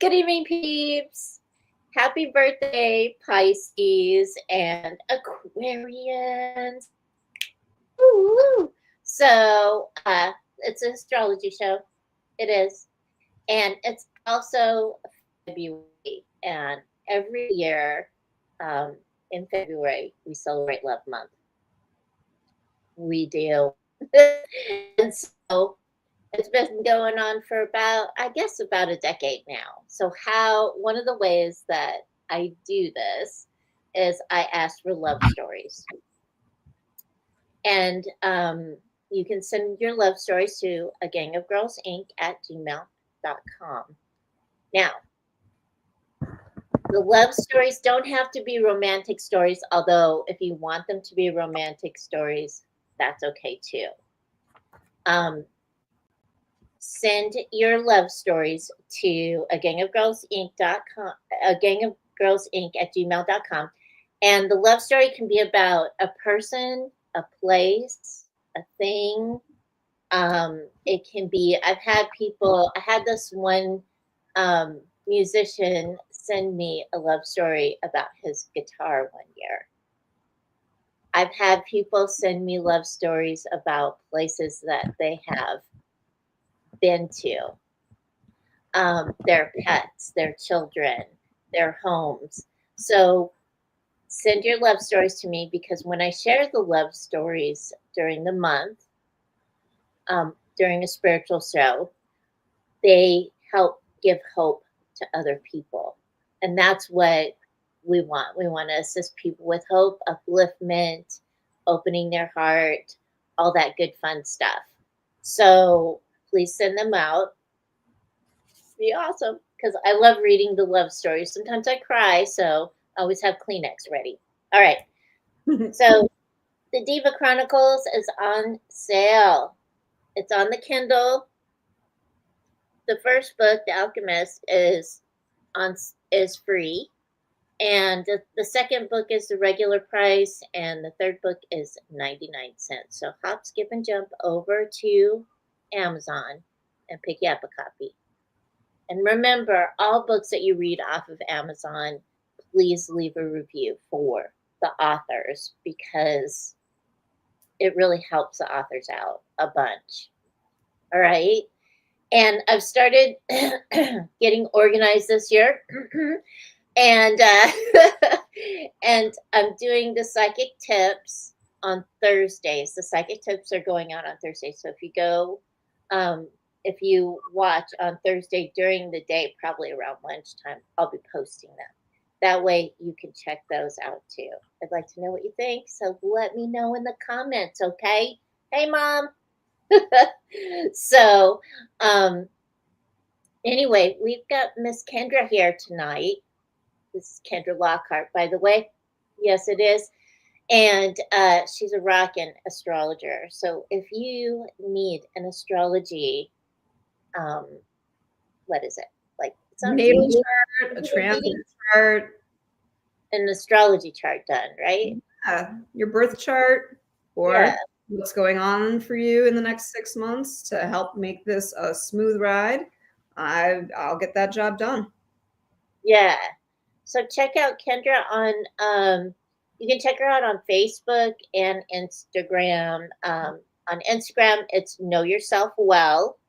Good evening, peeps. Happy birthday, Pisces and Aquarians. Woo! So, it's an astrology show. It is. And it's also February. And every year in February, we celebrate Love Month. We do. And so, it's been going on for about a decade now. So one of the ways that I do this is I ask for love stories. And you can send your love stories to agangofgirlsinc@gmail.com. Now, the love stories don't have to be romantic stories, although if you want them to be romantic stories, that's okay too. Send your love stories to agangofgirlsinc@gmail.com. And the love story can be about a person, a place, a thing. It can be, I had this one musician send me a love story about his guitar one year. I've had people send me love stories about places that they have been to, their pets, their children, their homes. So send your love stories to me, because when I share the love stories during the month, during a spiritual show, they help give hope to other people. And that's what we want. We want to assist people with hope, upliftment, opening their heart, all that good fun stuff. So please send them out. It'd be awesome, because I love reading the love stories. Sometimes I cry, so I always have Kleenex ready. All right. So the Diva Chronicles is on sale. It's on the Kindle. The first book, The Alchemist, is free. And the second book is the regular price, and the third book is 99 cents. So hop, skip, and jump over to Amazon and pick you up a copy. And remember, all books that you read off of Amazon, please leave a review for the authors, because it really helps the authors out a bunch. All right. And I've started getting organized this year. And and I'm doing the psychic tips on Thursdays. The psychic tips are going out on Thursdays. So if you watch on Thursday during the day, probably around lunchtime, I'll be posting them. That way you can check those out too. I'd like to know what you think. So let me know in the comments, okay? Hey, Mom. So anyway, we've got Miss Kendra here tonight. This is Kendra Lockhart, by the way. Yes, it is. And she's a rockin' astrologer. So if you need an astrology, what is it? Like natal chart, a transit chart, an astrology chart done, right? Yeah, your birth chart, or what's going on for you in the next 6 months to help make this a smooth ride. I'll get that job done. Yeah. So check out Kendra on, you can check her out on Facebook and Instagram. On Instagram, it's Know Yourself Well.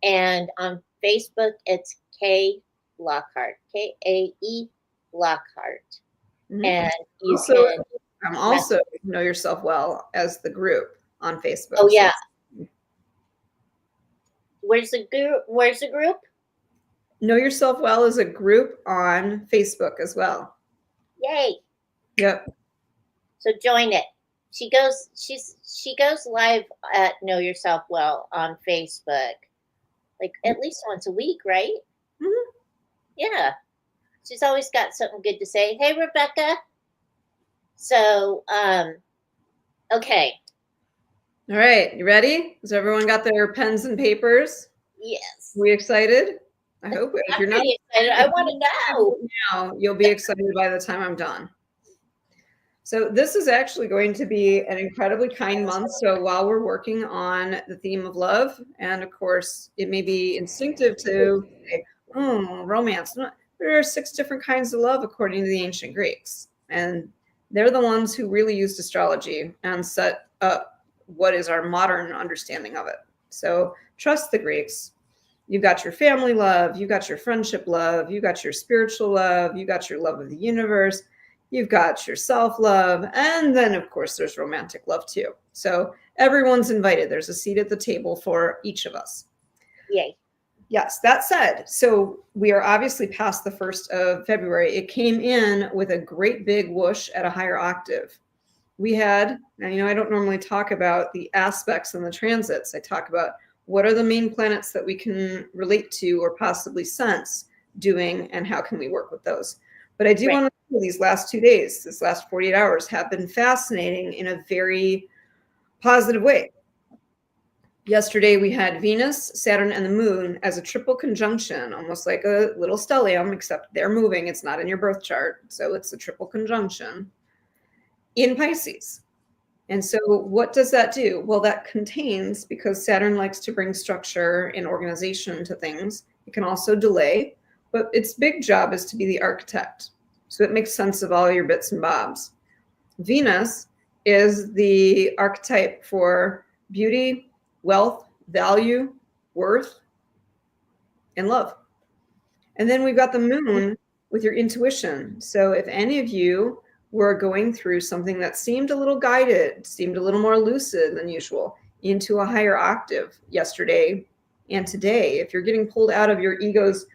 And on Facebook, it's K Lockhart, K-A-E Lockhart. Mm-hmm. And I'm also Know Yourself Well as the group on Facebook. Oh, yeah. Where's the group? Know Yourself Well is a group on Facebook as well. Yay. Yep. So join it. She goes live at Know Yourself Well on Facebook, like at least once a week, right? Mm-hmm. Yeah. She's always got something good to say. Hey, Rebecca. So, okay. All right. You ready? Has everyone got their pens and papers? Yes. We excited? I hope. If you're not excited, I want to know. Now, you'll be excited by the time I'm done. So this is actually going to be an incredibly kind month. So while we're working on the theme of love, and of course, it may be instinctive to say, Romance. There are 6 different kinds of love according to the ancient Greeks. And they're the ones who really used astrology and set up what is our modern understanding of it. So trust the Greeks. You've got your family love, you got your friendship love, you got your spiritual love, you got your love of the universe, you've got your self-love, and then of course there's romantic love too. So everyone's invited. There's a seat at the table for each of us. Yay. Yes, that said, so we are obviously past the 1st of February. It came in with a great big whoosh at a higher octave. We had, now, I don't normally talk about the aspects and the transits. I talk about what are the main planets that we can relate to or possibly sense doing, and how can we work with those. But I do want to say these last 2 days, this last 48 hours have been fascinating in a very positive way. Yesterday, we had Venus, Saturn, and the Moon as a triple conjunction, almost like a little stellium, except they're moving. It's not in your birth chart. So it's a triple conjunction in Pisces. And so what does that do? Well, that contains, because Saturn likes to bring structure and organization to things, it can also delay, but its big job is to be the architect. So it makes sense of all your bits and bobs. Venus is the archetype for beauty, wealth, value, worth, and love. And then we've got the Moon with your intuition. So if any of you were going through something that seemed a little guided, seemed a little more lucid than usual, into a higher octave yesterday and today, if you're getting pulled out of your ego's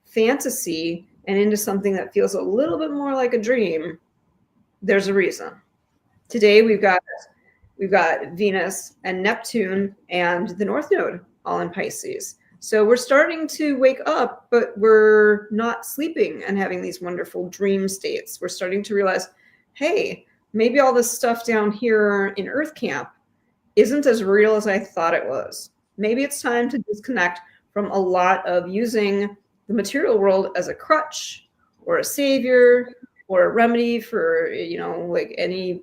fantasy and into something that feels a little bit more like a dream, there's a reason. Today we've got Venus and Neptune and the North Node all in Pisces. So we're starting to wake up, but we're not sleeping and having these wonderful dream states. We're starting to realize, hey, maybe all this stuff down here in Earth Camp isn't as real as I thought it was. Maybe it's time to disconnect from a lot of using the material world as a crutch or a savior or a remedy for, like any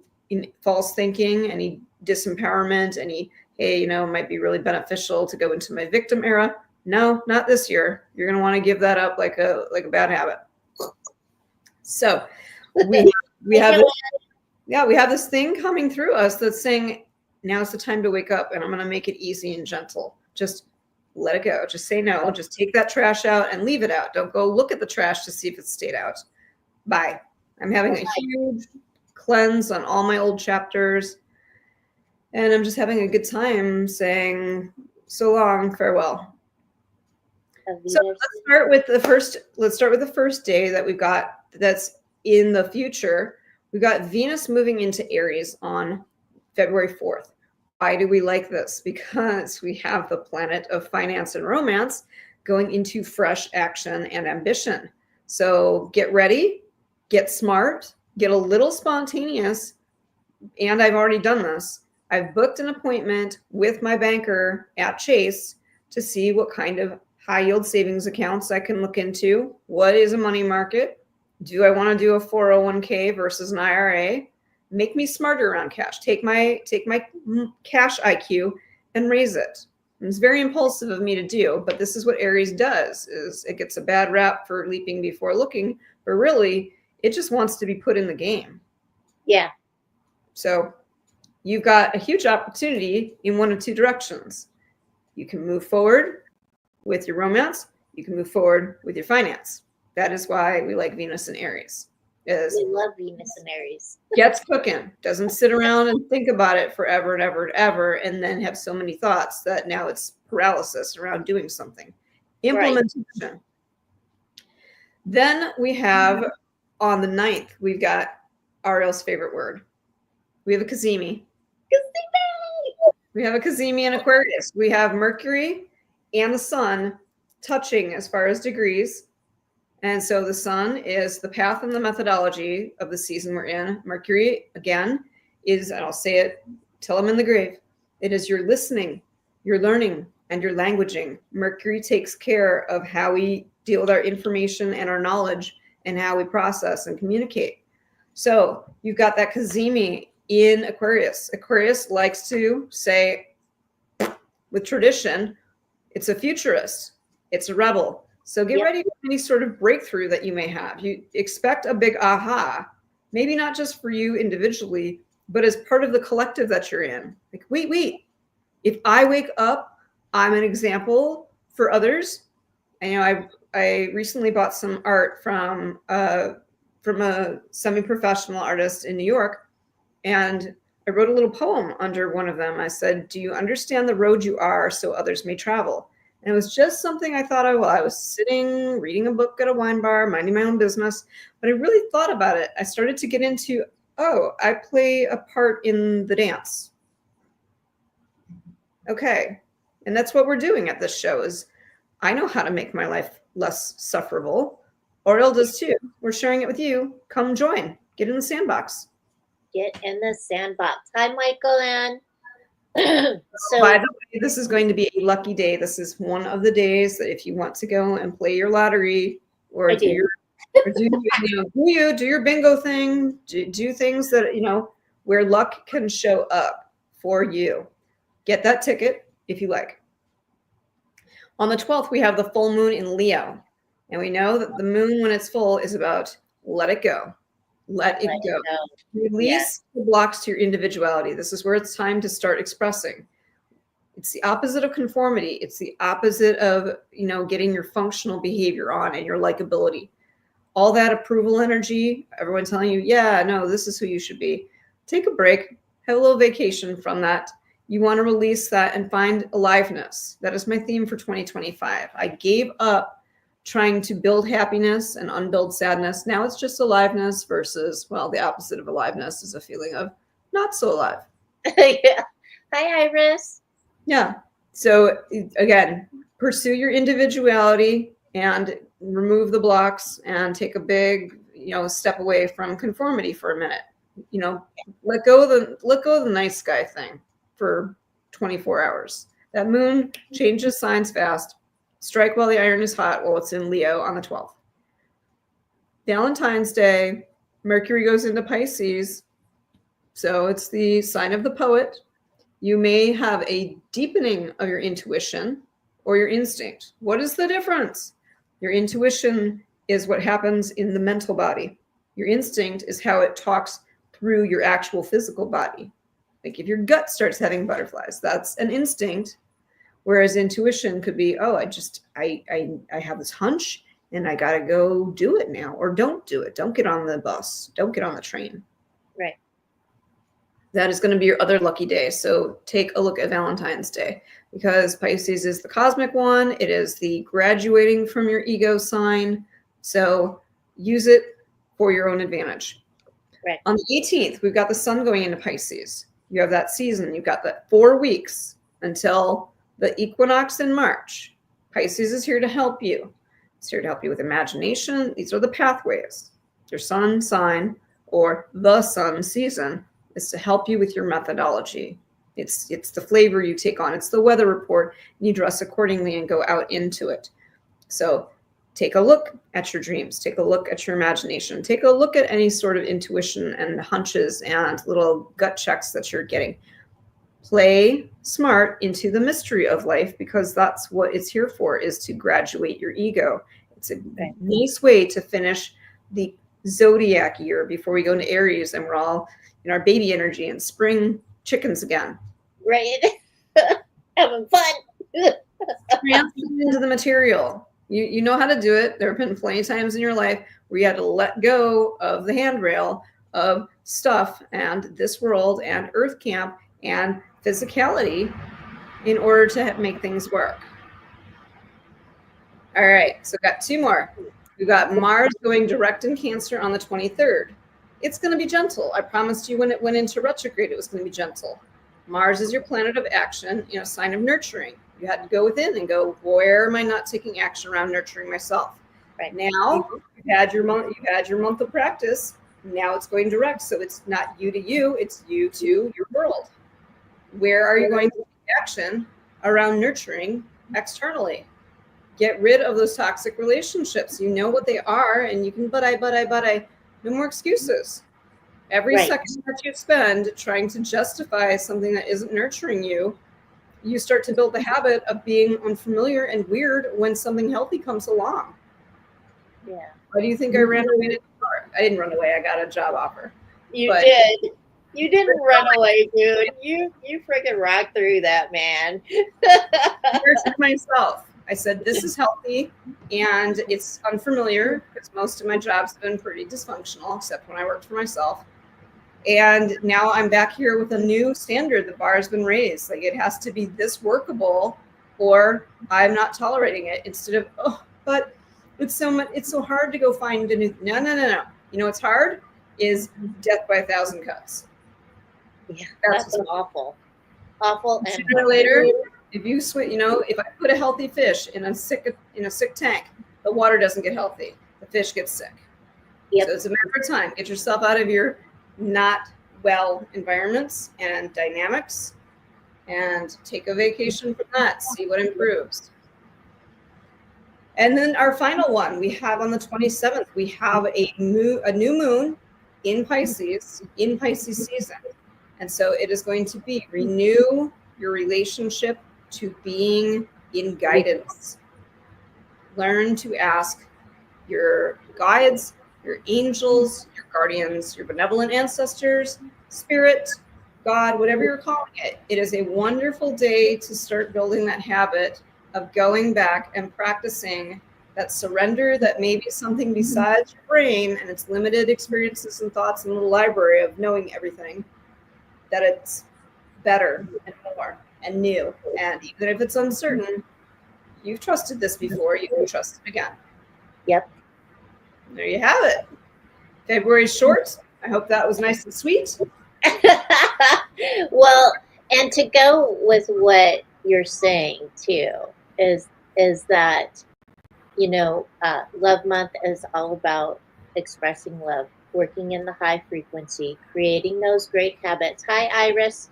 false thinking, any disempowerment, any, hey, it might be really beneficial to go into my victim era. No, not this year. You're going to want to give that up like a bad habit. So we have this thing coming through us that's saying, now's the time to wake up, and I'm going to make it easy and gentle. Just let it go. Just say no. Just take that trash out and leave it out. Don't go look at the trash to see if it's stayed out. Bye. I'm having a huge cleanse on all my old chapters, and I'm just having a good time saying so long, farewell. So let's start with the first day that we've got that's in the future. We've got Venus moving into Aries on February 4th. Why do we like this? Because we have the planet of finance and romance going into fresh action and ambition. So get ready, get smart, get a little spontaneous. And I've already done this. I've booked an appointment with my banker at Chase to see what kind of high yield savings accounts I can look into. What is a money market? Do I want to do a 401k versus an IRA? Make me smarter around cash. Take my cash IQ and raise it. And it's very impulsive of me to do, but this is what Aries does, is it gets a bad rap for leaping before looking, but really it just wants to be put in the game. Yeah. So you've got a huge opportunity in one of two directions. You can move forward with your romance. You can move forward with your finance. That is why we like Venus in Aries. We love Venus in Aries. Gets cooking. Doesn't sit around and think about it forever and ever and ever, and then have so many thoughts that now it's paralysis around doing something. Implementation. Right. Then we have on the 9th, we've got Auriel's favorite word. We have a Cazimi. We have a Cazimi in Aquarius. We have Mercury and the Sun touching as far as degrees. And so the Sun is the path and the methodology of the season we're in. Mercury, again, is, and I'll say it till I'm in the grave, it is your listening, your learning, and your languaging. Mercury takes care of how we deal with our information and our knowledge and how we process and communicate. So you've got that Cazimi in Aquarius. Aquarius likes to say, with tradition, it's a futurist, it's a rebel. So get Yep. ready for any sort of breakthrough that you may have. You expect a big aha, maybe not just for you individually, but as part of the collective that you're in. Like, wait, if I wake up, I'm an example for others. And I recently bought some art from a semi-professional artist in New York, and I wrote a little poem under one of them. I said, "Do you understand the road you are, so others may travel?" And it was just something I thought of while I was sitting reading a book at a wine bar, minding my own business. But I really thought about it. I started to get into, oh, I play a part in the dance. Okay. And that's what we're doing at this show is I know how to make my life less sufferable. Auriel does too. We're sharing it with you. Come join. Get in the sandbox. Get in the sandbox. Hi, Michael Ann. So, by the way, this is going to be a lucky day. This is one of the days that if you want to go and play your lottery or do your bingo thing, do things that, where luck can show up for you. Get that ticket if you like. On the 12th, we have the full moon in Leo. And we know that the moon, when it's full, is about let it go. Let it go. Release the blocks to your individuality. This is where it's time to start expressing. It's the opposite of conformity. It's the opposite of, getting your functional behavior on and your likability. All that approval energy, everyone telling you, yeah, no, this is who you should be. Take a break. Have a little vacation from that. You want to release that and find aliveness. That is my theme for 2025. I gave up trying to build happiness and unbuild sadness. Now it's just aliveness versus, well, the opposite of aliveness is a feeling of not so alive. Yeah. Hi, Iris. Yeah. So again, pursue your individuality and remove the blocks and take a big, step away from conformity for a minute. Let go of the nice guy thing for 24 hours. That moon changes signs fast. Strike while the iron is hot while it's in Leo on the 12th. Valentine's Day, Mercury goes into Pisces. So it's the sign of the poet. You may have a deepening of your intuition or your instinct. What is the difference? Your intuition is what happens in the mental body. Your instinct is how it talks through your actual physical body. Like if your gut starts having butterflies, that's an instinct. Whereas intuition could be, oh, I have this hunch and I got to go do it now, or don't do it. Don't get on the bus. Don't get on the train. Right. That is going to be your other lucky day. So take a look at Valentine's Day because Pisces is the cosmic one. It is the graduating from your ego sign. So use it for your own advantage. Right. On the 18th, we've got the sun going into Pisces. You have that season. You've got that 4 weeks until the equinox in March. Pisces is here to help you. It's here to help you with imagination. These are the pathways. Your sun sign or the sun season is to help you with your methodology. It's the flavor you take on. It's the weather report. And you dress accordingly and go out into it. So take a look at your dreams. Take a look at your imagination. Take a look at any sort of intuition and hunches and little gut checks that you're getting. Play smart into the mystery of life because that's what it's here for, is to graduate your ego. It's a nice way to finish the zodiac year before we go into Aries and we're all in our baby energy and spring chickens again. Right. Having fun. Transform into the material. You know how to do it. There have been plenty of times in your life where you had to let go of the handrail of stuff and this world and Earth Camp and physicality in order to make things work. All right, so we've got 2 more. We've got Mars going direct in Cancer on the 23rd. It's going to be gentle. I promised you when it went into retrograde, it was going to be gentle. Mars is your planet of action, sign of nurturing. You had to go within and go, where am I not taking action around nurturing myself? Right now, you've had your month of practice. Now it's going direct. So it's not you to you, it's you to your world. Where are you going to take action around nurturing externally? Get rid of those toxic relationships. You know what they are, and you can, but I. No more excuses. Every second that you spend trying to justify something that isn't nurturing you, you start to build the habit of being unfamiliar and weird when something healthy comes along. Yeah. Why do you think I ran away to the car? I didn't run away. I got a job offer. You But- did. You didn't run away, dude. You freaking rocked through that, man. Here's to myself. I said, this is healthy and it's unfamiliar because most of my jobs have been pretty dysfunctional, except when I worked for myself. And now I'm back here with a new standard. The bar has been raised. Like, it has to be this workable or I'm not tolerating it, instead of, oh, but it's so hard to go find a new. No. You know what's hard is death by 1,000 cuts. Yeah, that's awful. Awful. And sooner or later, if you switch, if I put a healthy fish in a sick tank, the water doesn't get healthy. The fish gets sick. Yep. So it's a matter of time. Get yourself out of your not well environments and dynamics, and take a vacation from that. See what improves. And then our final one we have on the 27th. We have a new moon in Pisces season. And so it is going to be renew your relationship to being in guidance. Learn to ask your guides, your angels, your guardians, your benevolent ancestors, spirit, God, whatever you're calling it. It is a wonderful day to start building that habit of going back and practicing that surrender, that may be something besides your brain and its limited experiences and thoughts and little library of knowing everything, that it's better and more and new. And even if it's uncertain, you've trusted this before, you can trust it again. Yep. There you have it. February's short. I hope that was nice and sweet. Well, and to go with what you're saying too is that, love month is all about expressing love, working in the high frequency, creating those great habits. Hi, Iris.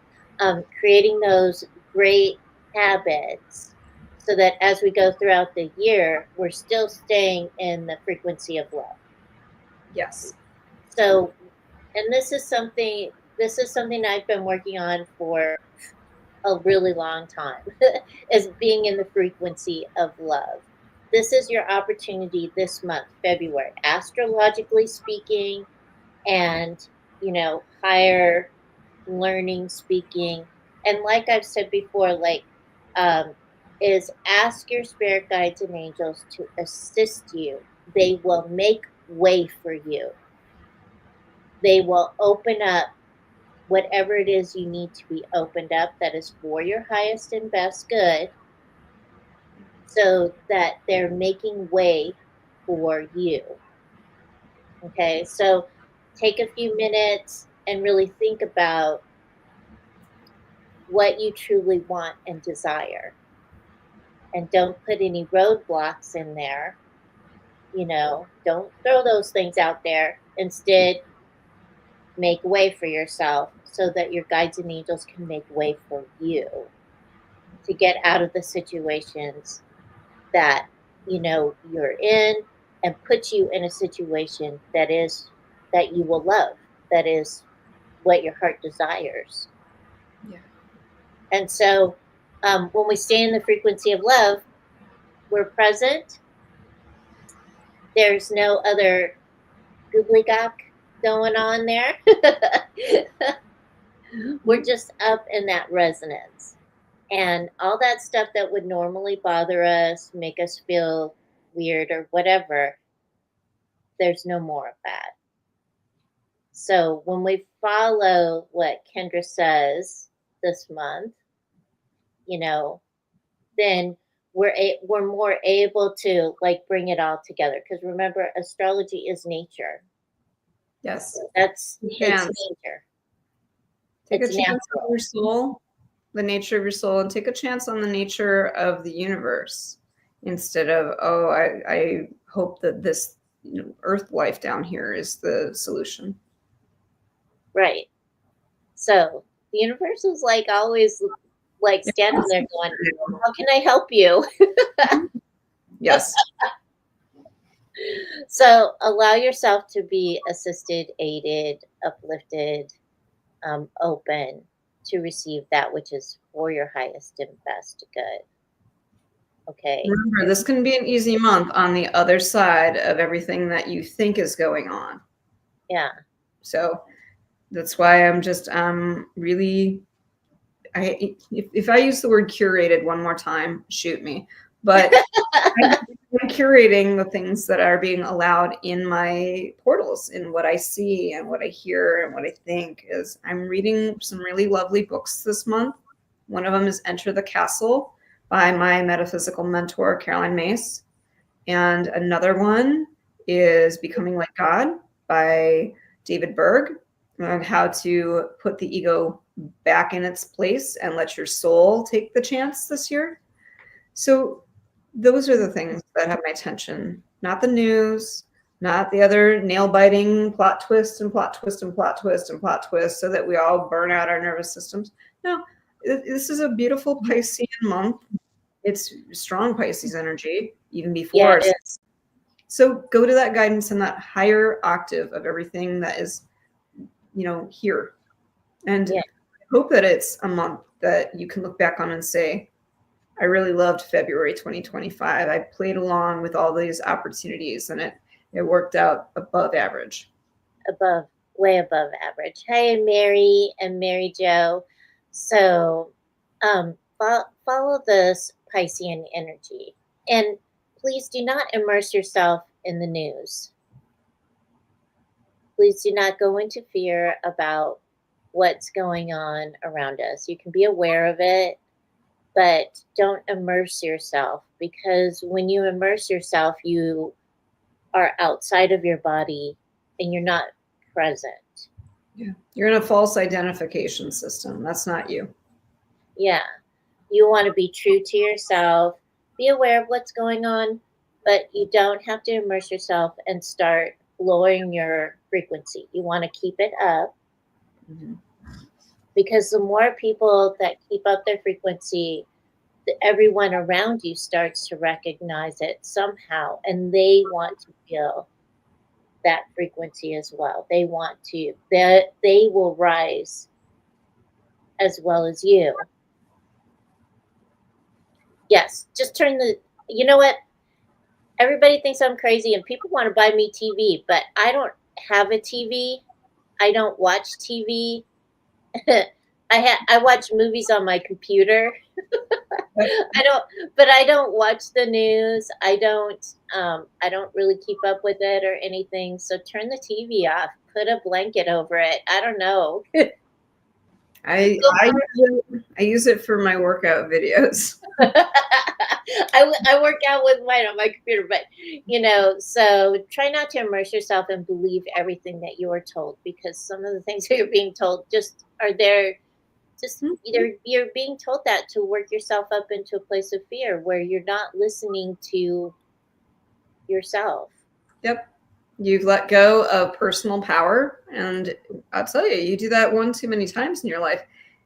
Creating those great habits so that as we go throughout the year, we're still staying in the frequency of love. Yes. So, and this is something I've been working on for a really long time, is being in the frequency of love. This is your opportunity this month, February, astrologically speaking, and, higher learning speaking. And like I've said before, is ask your spirit guides and angels to assist you. They will make way for you. They will open up whatever it is you need to be opened up that is for your highest and best good, so that they're making way for you. Okay, so take a few minutes and really think about what you truly want and desire. And don't put any roadblocks in there. Don't throw those things out there. Instead, make way for yourself so that your guides and angels can make way for you to get out of the situations that you're in, and put you in a situation that you will love, that is what your heart desires. Yeah. And so when we stay in the frequency of love, we're present. There's no other gobbledygook going on there. We're just up in that resonance. And all that stuff that would normally bother us, make us feel weird or whatever, there's no more of that. So when we follow what Kendra says this month, then we're more able to bring it all together. Because remember, astrology is nature. Yes. It's nature. Take a chance on your soul, the nature of your soul, and take a chance on the nature of the universe, instead of, I hope that this earth life down here is the solution. Right. So the universe is always standing there going, how can I help you? Yes. So allow yourself to be assisted, aided, uplifted, open to receive that which is for your highest and best good. Okay. Remember, this can be an easy month on the other side of everything that you think is going on. Yeah. So that's why I'm just really, if I use the word curated one more time, shoot me. But I'm curating the things that are being allowed in my portals, in what I see and what I hear and what I think. Is I'm reading some really lovely books this month. One of them is Enter the Castle by my metaphysical mentor, Caroline Mace. And another one is Becoming Like God by David Berg, on how to put the ego back in its place and let your soul take the chance this year. So those are the things that have my attention, not the news, not the other nail-biting plot twist and plot twist and plot twist and plot twist so that we all burn out our nervous systems. No, this is a beautiful Piscean month. It's strong Pisces energy, even before. Yeah, it is. So go to that guidance and that higher octave of everything that is, here. And I hope that it's a month that you can look back on and say, I really loved February 2025. I played along with all these opportunities and it worked out above average. Way above average. Hey, Mary and Mary Jo. So follow this Piscean energy. And please do not immerse yourself in the news. Please do not go into fear about what's going on around us. You can be aware of it, but don't immerse yourself, because when you immerse yourself, you are outside of your body and you're not present. Yeah. You're in a false identification system. That's not you. Yeah. You want to be true to yourself, be aware of what's going on, but you don't have to immerse yourself and start lowering your frequency. You want to keep it up. Mm-hmm. Because the more people that keep up their frequency, everyone around you starts to recognize it somehow, and they want to feel that frequency as well. They want to, they will rise as well as you. Yes, just turn you know what? Everybody thinks I'm crazy and people want to buy me TV, but I don't have a TV. I don't watch TV. I watch movies on my computer. I don't watch the news. I don't really keep up with it or anything. So turn the TV off, put a blanket over it. I don't know. I use it for my workout videos. I work out with mine on my computer, but so try not to immerse yourself and believe everything that you are told, because some of the things that you're being told just are there. Just either you're being told that to work yourself up into a place of fear where you're not listening to yourself. Yep. You've let go of personal power. And I'll tell you do that one too many times in your life.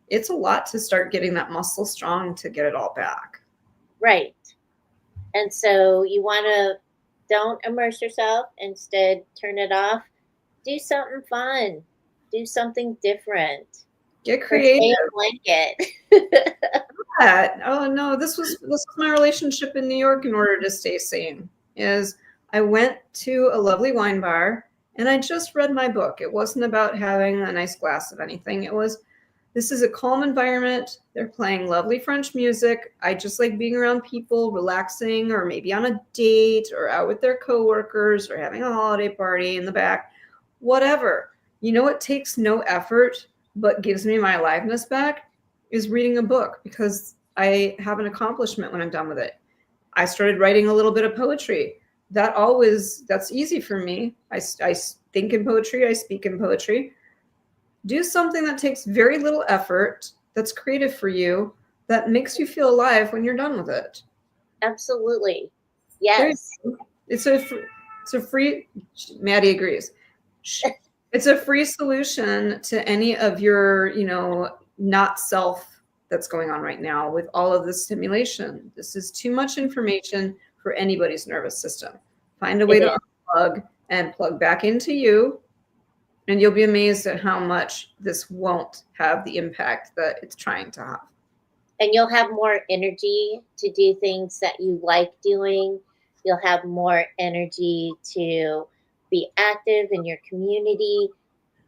It's a lot to start getting that muscle strong to get it all back. Right. And so you want to don't immerse yourself. Instead, turn it off. Do something fun. Do something different. Get creative. Blanket. Oh no, this was my relationship in New York in order to stay sane. Is I went to a lovely wine bar and I just read my book. It wasn't about having a nice glass of anything. It was, this is a calm environment. They're playing lovely French music. I just like being around people, relaxing, or maybe on a date or out with their coworkers or having a holiday party in the back, whatever. It takes no effort but gives me my aliveness back is reading a book, because I have an accomplishment when I'm done with it. I started writing a little bit of poetry. That's easy for me. I think in poetry, I speak in poetry. Do something that takes very little effort, that's creative for you, that makes you feel alive when you're done with it. Absolutely. Yes. It's a free, Maddie agrees. It's a free solution to any of your, not self that's going on right now with all of this stimulation. This is too much information for anybody's nervous system. Find a way to unplug and plug back into you And you'll be amazed at how much this won't have the impact that it's trying to have. And you'll have more energy to do things that you like doing. You'll have more energy to be active in your community.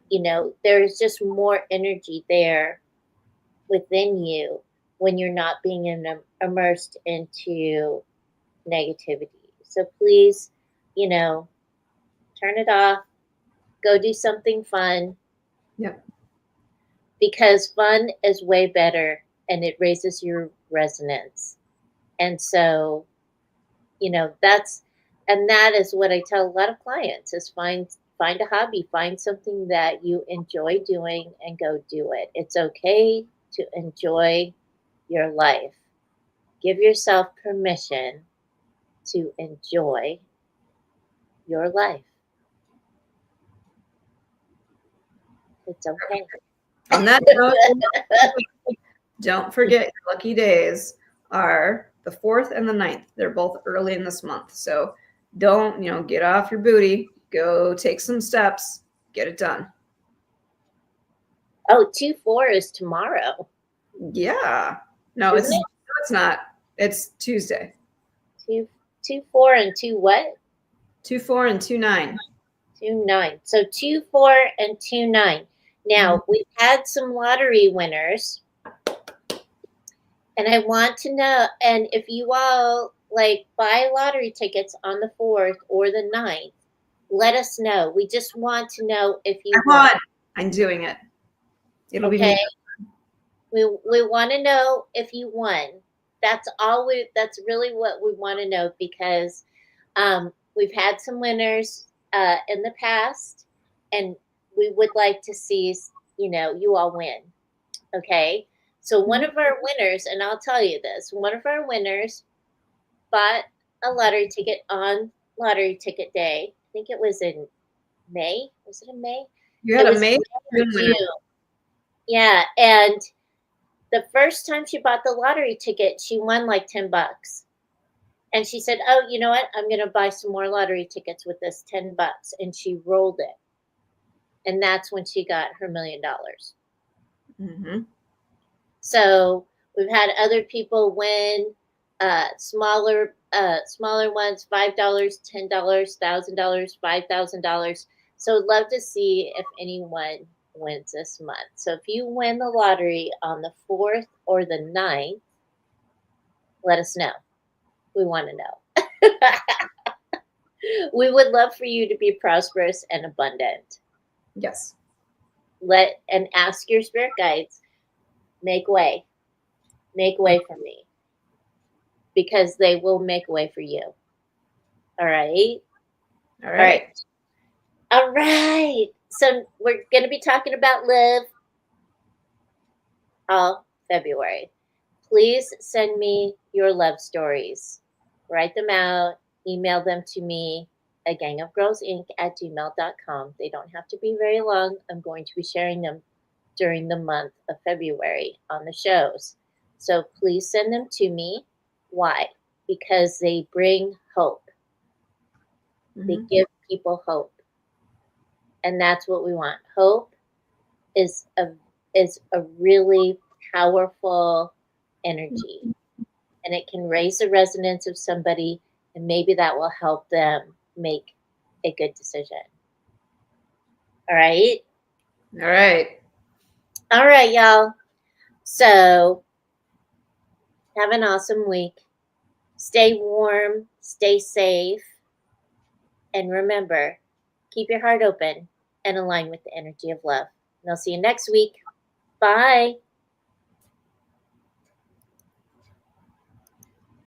You know, there's just more energy there within you when you're not being immersed into negativity. So please, you know, turn it off, go do something fun. Yep. Because fun is way better and it raises your resonance. And so, you know, that is what I tell a lot of clients is find a hobby, find something that you enjoy doing and go do it. It's okay to enjoy your life. Give yourself permission to enjoy your life. It's okay. On that note, don't forget your lucky days are the 4th and the 9th. They're both early in this month. So don't, get off your booty. Go take some steps. Get it done. Oh, 2/4 is tomorrow. Yeah. No, it's not. It's Tuesday. 2/4 and 2 what? 2/4 and 2/9. 2/9. So 2/4 and 2/9. Now we've had some lottery winners, and I want to know. And if you all buy lottery tickets on the 4th or the 9th, let us know. We just want to know if you won. I'm doing it. It'll be okay. We want to know if you won. That's all. That's really what we want to know because we've had some winners in the past, and we would like to see you all win. Okay. So one of our winners, and I'll tell you this, one of our winners bought a lottery ticket on lottery ticket day. I think it was in May. Was it in May? You had a May or June. Yeah. And the first time she bought the lottery ticket, she won like $10. And she said, oh, you know what? I'm going to buy some more lottery tickets with this $10. And she rolled it. And that's when she got her $1 million. Mm-hmm. So we've had other people win smaller ones, $5, $10, $1,000, $5,000. So I'd love to see if anyone wins this month. So if you win the lottery on the 4th or the 9th, let us know. We want to know. We would love for you to be prosperous and abundant. Yes. And ask your spirit guides, make way for me, because they will make way for you. All right. So we're going to be talking about love all February. Please send me your love stories. Write them out. Email them to me, agangofgirlsinc@gmail.com. They don't have to be very long. I'm going to be sharing them during the month of February on the shows. So please send them to me. Why? Because they bring hope. Mm-hmm. They give people hope. And that's what we want. Hope is a really powerful energy. And it can raise the resonance of somebody, and maybe that will help them make a good decision. All right? All right, y'all. So have an awesome week. Stay warm, stay safe, and remember, keep your heart open and align with the energy of love. And I'll see you next week. Bye.